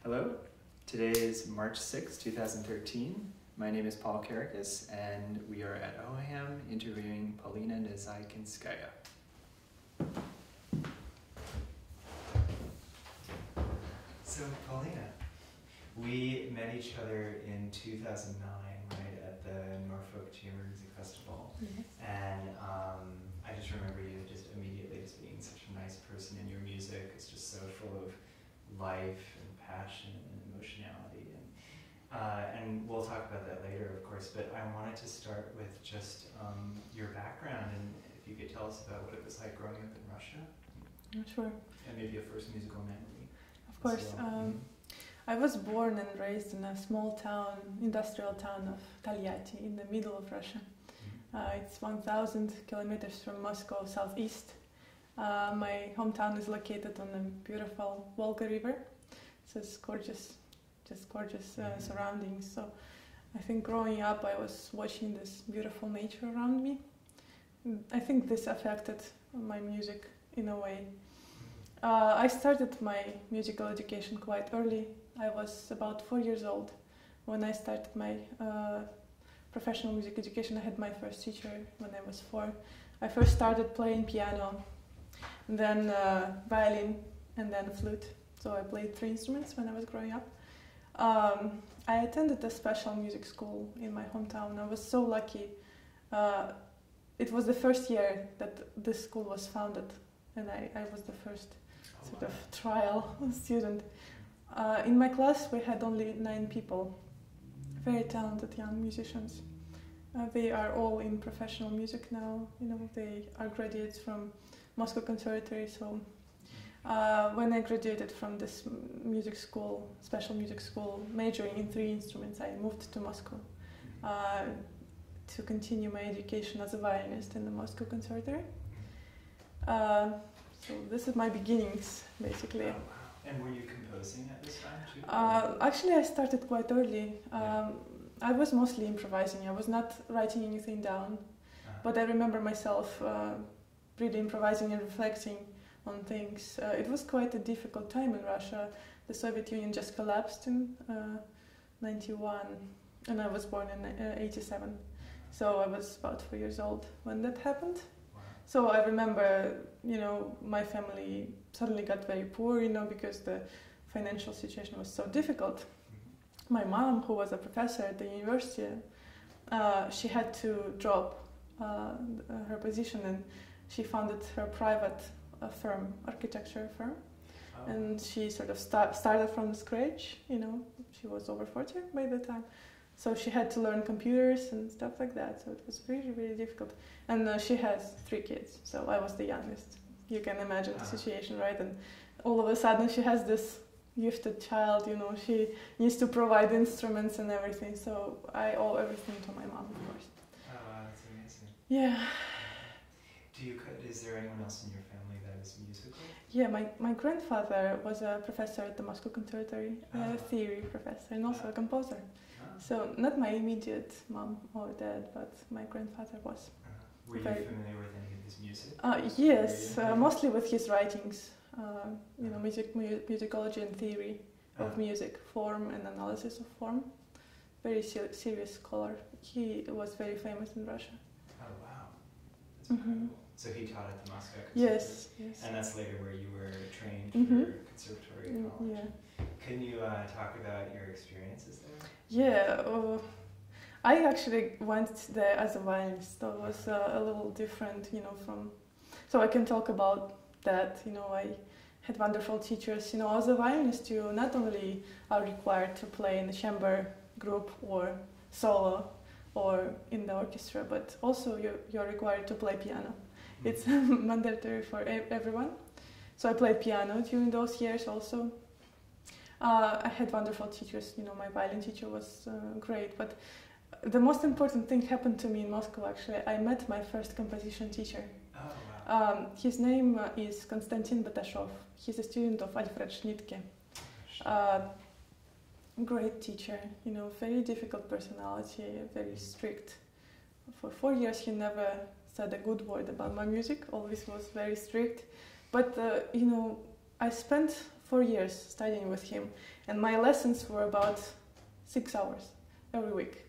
Hello, today is March 6, 2013. My name is Kerekes, and we are at OHAM interviewing Polina Nazaykinskaya. So, Polina, we met each other in 2009, right, at the Norfolk Chamber Music Festival. Yes. And I just remember you just immediately as being such a nice person, and your music is just so full of life and passion and emotionality. And we'll talk about that later, of course, but I wanted to start with just your background, and if you could tell us about what it was like growing up in Russia. Sure. And maybe a first musical memory. Of course. I was born and raised in a small town, industrial town of Tolyatti, in the middle of Russia. It's 1,000 kilometers from Moscow, southeast. My hometown is located on the beautiful Volga River, so it's gorgeous, just gorgeous surroundings. So I think growing up I was watching this beautiful nature around me. I think this affected my music in a way. I started my musical education quite early. I was about 4 years old when I started my professional music education. I had my first teacher when I was 4. I first started playing piano, then violin, and then flute. So I played 3 instruments when I was growing up. I attended a special music school in my hometown. I was so lucky. It was the first year that this school was founded, and I was the first sort of trial student. In my class we had only 9 people, very talented young musicians. They are all in professional music now. You know, they are graduates from Moscow Conservatory. So when I graduated from this music school, special music school, majoring in 3 instruments, I moved to Moscow to continue my education as a violinist in the Moscow Conservatory. So this is my beginnings, basically. Oh, wow. And were you composing at this time too? Actually, I started quite early. I was mostly improvising. I was not writing anything down, but I remember myself really improvising and reflecting on things. It was quite a difficult time in Russia. The Soviet Union just collapsed in 91, and I was born in 87. So I was about 4 years old when that happened. So I remember, you know, my family suddenly got very poor, you know, because the financial situation was so difficult. My mom, who was a professor at the university, she had to drop her position, and she founded her private firm, architecture firm. Oh. And she sort of started from scratch, you know. She was over 40 by the time. So she had to learn computers and stuff like that. So it was really, really difficult. And she has 3 kids, so I was the youngest. You can imagine the situation, right? And all of a sudden she has this gifted child, you know, she needs to provide instruments and everything. So I owe everything to my mom, of course. Oh, wow, that's amazing. Yeah. Is there anyone else in your family that is musical? Yeah, my grandfather was a professor at the Moscow Conservatory, a theory professor, and also a composer. So not my immediate mom or dad, but my grandfather was. Were you familiar with any of his music? Yes, mostly with his writings. You know, musicology and theory of music, form and analysis of form. Very serious scholar. He was very famous in Russia. Oh wow, that's incredible. So he taught at the Moscow Conservatory? Yes, yes. And that's later where you were trained for conservatory and college. Yeah. Can you talk about your experiences there? Yeah, I actually went there as a violinist. That was a little different, you know, from... So I can talk about that, you know, I had wonderful teachers. You know, as a violinist, you not only are required to play in a chamber group or solo or in the orchestra, but also you're required to play piano. It's mandatory for everyone. So I played piano during those years also. I had wonderful teachers, you know, my violin teacher was great, but the most important thing happened to me in Moscow, actually. I met my first composition teacher. Oh, wow. His name is Konstantin Batashov. He's a student of Alfred Schnittke. Great teacher, you know, very difficult personality, very strict. For 4 years he never said a good word about my music, always was very strict. But, you know, I spent 4 years studying with him, and my lessons were about 6 hours every week.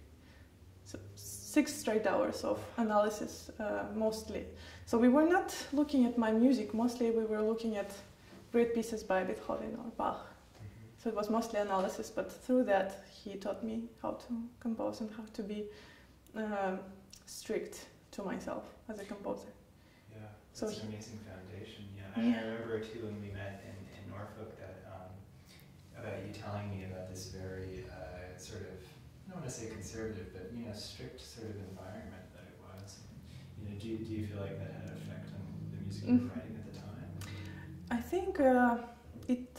So 6 straight hours of analysis, mostly. So we were not looking at my music, mostly we were looking at great pieces by Beethoven or Bach. So it was mostly analysis, but through that he taught me how to compose and how to be strict to myself as a composer. Yeah, So that's an amazing foundation. Yeah, I remember too when we met in Norfolk that about you telling me about this very sort of, I don't want to say conservative, but strict sort of environment that it was. And, do you feel like that had an effect on the music you were writing at the time? I think it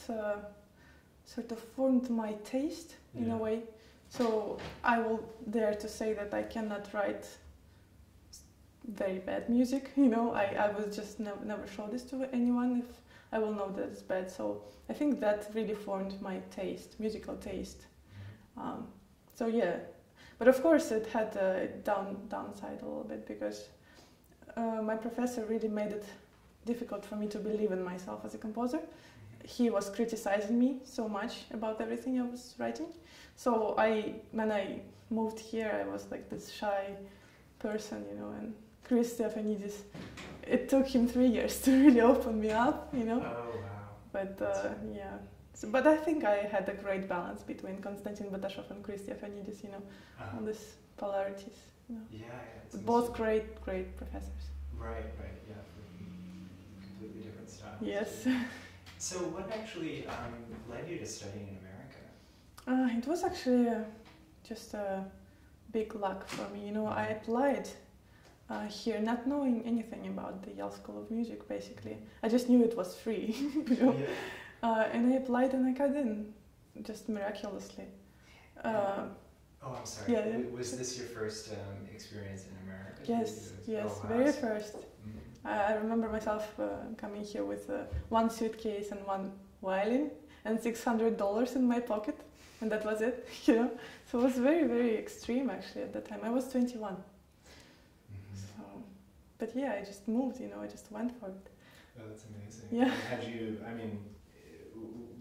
sort of formed my taste in a way. So I will dare to say that I cannot write very bad music. I will just never show this to anyone if I will know that it's bad. So I think that really formed my taste, musical taste. So yeah, but of course it had a downside a little bit because my professor really made it difficult for me to believe in myself as a composer. He was criticizing me so much about everything I was writing. So when I moved here, I was like this shy person, and Chris Stefanidis, it took him 3 years to really open me up, Oh, wow. But yeah. But I think I had a great balance between Konstantin Batashov and Chris Stefanidis, all these polarities. Yeah. Both great professors. Right, yeah. Completely different styles. Yes. So what actually led you to studying in America? It was actually just a big luck for me. I applied here not knowing anything about the Yale School of Music, basically. I just knew it was free, and I applied and I got in, just miraculously. I'm sorry. Yeah. Was this your first experience in America? Yes, Oh, wow. very first. I remember myself coming here with one suitcase and one violin and $600 in my pocket, and that was it. So it was very, very extreme actually at that time. I was 21. So, but yeah, I just moved. I just went for it. Oh, that's amazing. Yeah.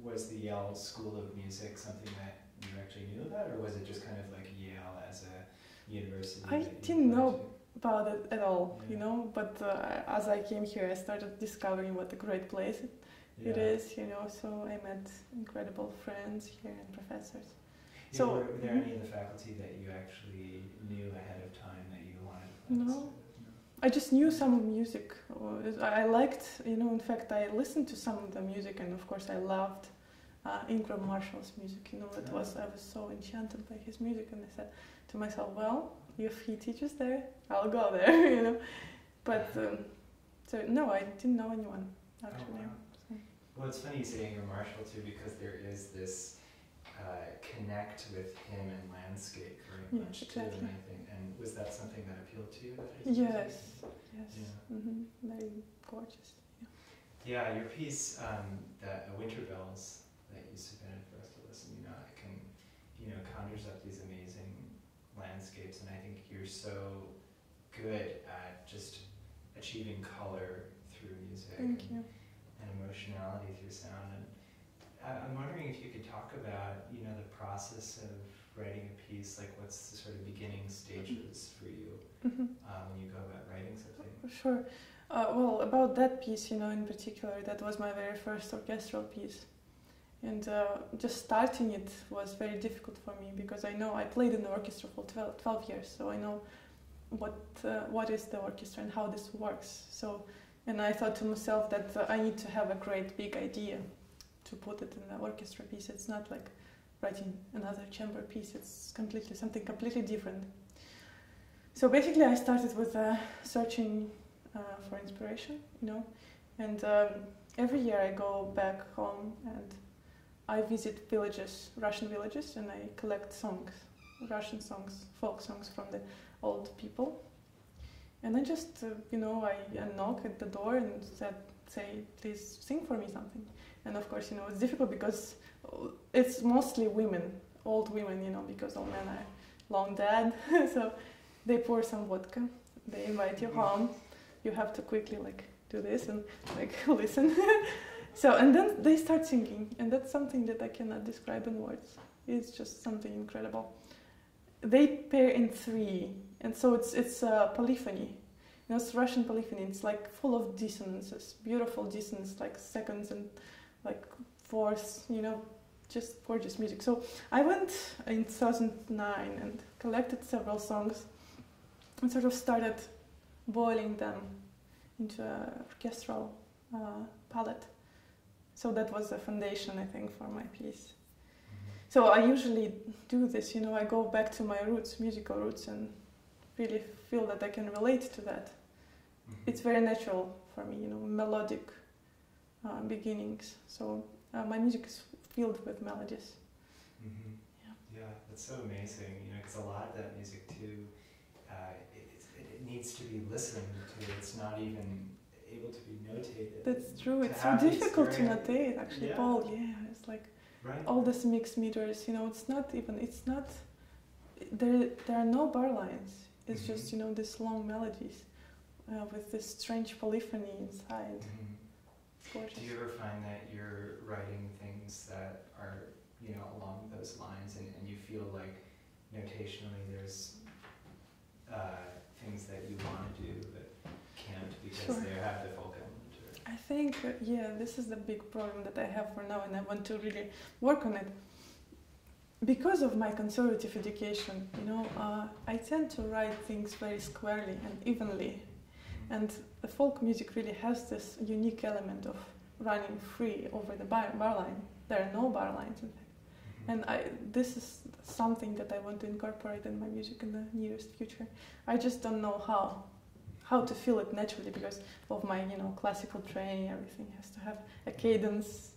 Was the Yale School of Music something that you actually knew about, or was it just kind of like Yale as a university? I didn't know about it at all, but as I came here I started discovering what a great place it is, so I met incredible friends here and professors. So were there any of the faculty that you actually knew ahead of time that you wanted to No. study with? I just knew some music. I liked, in fact I listened to some of the music, and of course I loved Ingram Marshall's music, I was so enchanted by his music, and I said to myself, well, if he teaches there, I'll go there, But, so no, I didn't know anyone, actually. Oh, wow. Well, it's funny you say Ingram Marshall too, because there is this connect with him and landscape very much exactly. too, and I think, and was that something that appealed to you? Yes. Yeah. Very gorgeous. Yeah, your piece, the Winter Bells that you submitted for us to listen, it can, conjures up these amazing landscapes, and I think you're so good at just achieving color through music Thank you. and emotionality through sound. And I'm wondering if you could talk about, the process of writing a piece, like what's the sort of beginning stages for you when you go about writing something? Sure. Well, about that piece, in particular, that was my very first orchestral piece. And just starting it was very difficult for me because I know I played in the orchestra for 12 years, so I know what is the orchestra and how this works. So, and I thought to myself that I need to have a great big idea to put it in the orchestra piece. It's not like writing another chamber piece, it's something completely different. So basically I started with searching for inspiration, and every year I go back home and I visit villages, Russian villages, and I collect songs, Russian songs, folk songs from the old people. And I just, I knock at the door and say, please sing for me something. And of course, it's difficult because it's mostly women, old women, because all men are long dead. So they pour some vodka, they invite you home. You have to quickly do this and listen. So, and then they start singing, and that's something that I cannot describe in words. It's just something incredible. They pair in three, and so it's a polyphony. You know, it's Russian polyphony. It's like full of dissonances, beautiful dissonance, like seconds and like fourths. You know, just gorgeous music. So I went in 2009 and collected several songs, and sort of started boiling them into an orchestral palette. So that was the foundation, I think, for my piece. So I usually do this, you know, I go back to my roots, musical roots, and really feel that I can relate to that. It's very natural for me, you know, melodic beginnings. So my music is filled with melodies. Yeah, that's so amazing, you know, because a lot of that music too, it needs to be listened to. It's not even able to be notated. That's true. It's so difficult to notate, actually, Paul. Yeah, it's like all these mixed meters. You know, there are no bar lines. It's just, you know, these long melodies with this strange polyphony inside. Do you ever find that you're writing things that are, you know, along those lines, and you feel like notationally there's things that you want to do but can't because they have the folk element to it? I think, this is the big problem that I have for now, and I want to really work on it. Because of my conservative education, you know, I tend to write things very squarely and evenly. And the folk music really has this unique element of running free over the bar line. There are no bar lines, in fact. And this is something that I want to incorporate in my music in the nearest future. I just don't know how to feel it naturally because of my, you know, classical training. Everything has to have a cadence.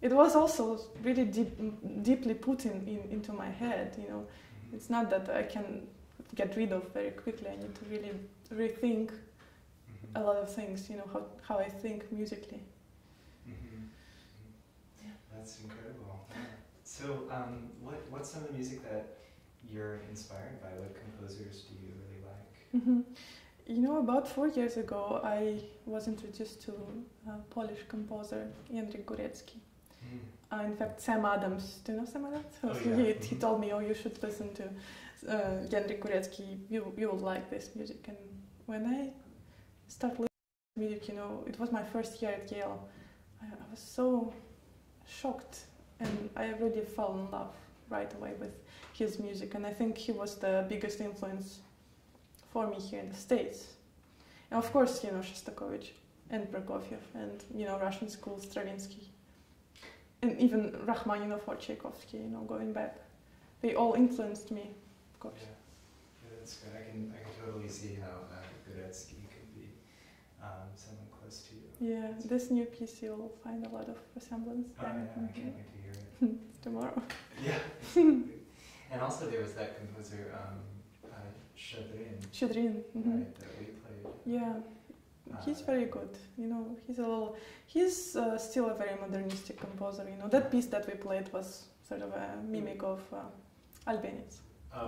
It was also really deeply put into my head, you know. It's not that I can get rid of very quickly. I need to really rethink a lot of things, you know, how I think musically. That's incredible. Yeah. So what's some of the music that you're inspired by? What composers do you really like? You know, about 4 years ago, I was introduced to a Polish composer, Jędryk Górecki. In fact, Sam Adams. Do you know Sam Adams? Oh, yeah. He told me, you should listen to Jędryk Górecki. You will like this music. And when I started listening to music, you know, it was my first year at Yale. I was so shocked, and I really fell in love right away with his music. And I think he was the biggest influence for me here in the States. And of course, you know, Shostakovich and Prokofiev and, you know, Russian school, Stravinsky. And even Rachmaninoff or Tchaikovsky, you know, going back. They all influenced me, of course. Yeah, that's good. I can totally see how Górecki could be someone close to you. Yeah, this new piece you'll find a lot of resemblance. Oh yeah, I can't wait to hear it. Tomorrow. Yeah. And also there was that composer, Shadrin. Right, that we played. Yeah. He's very good, you know, he's still a very modernistic composer, you know. That piece that we played was sort of a mimic of Albeniz.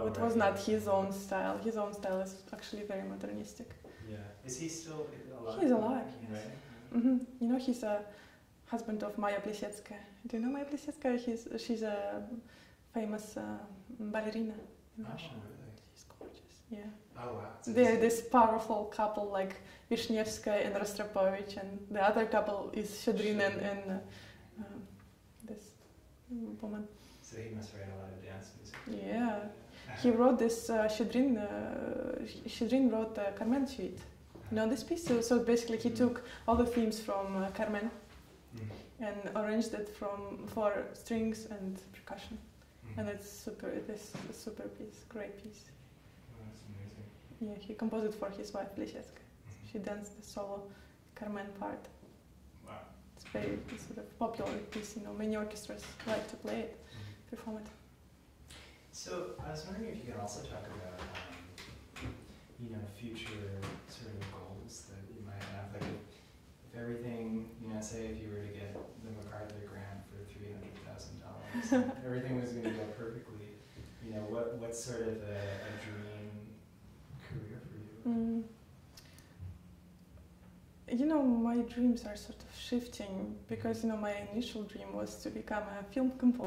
It was not his own style. His own style is actually very modernistic. Yeah. Is he still alive? He's alive, yes. Right? You know, he's a husband of Maya Plisetskaya. Do you know Maya Plisetskaya? She's a famous ballerina in Russia. Really? She's gorgeous, yeah. Oh, wow. So They're this powerful couple like Vishnevskaya and Rostropovich, and the other couple is Shadrin and this woman. So he must write a lot of dance music. Yeah. He wrote this, Shadrin wrote the Carmen suite. You know this piece? So basically he took all the themes from Carmen and arranged it for strings and percussion. And it's super, it is a super piece, great piece. That's amazing. Yeah, he composed it for his wife, Plisetskaya. She danced the solo Carmen part. Wow. It's very sort of popular piece, you know, many orchestras like to play it, perform it. So I was wondering if you could also talk about, you know, future sort of goals that you might have. Like if everything, you know, say if you were to get the MacArthur grant for $300,000, everything was going to go perfectly. You know, what's sort of a dream career for you? my dreams are sort of shifting because, my initial dream was to become a film composer.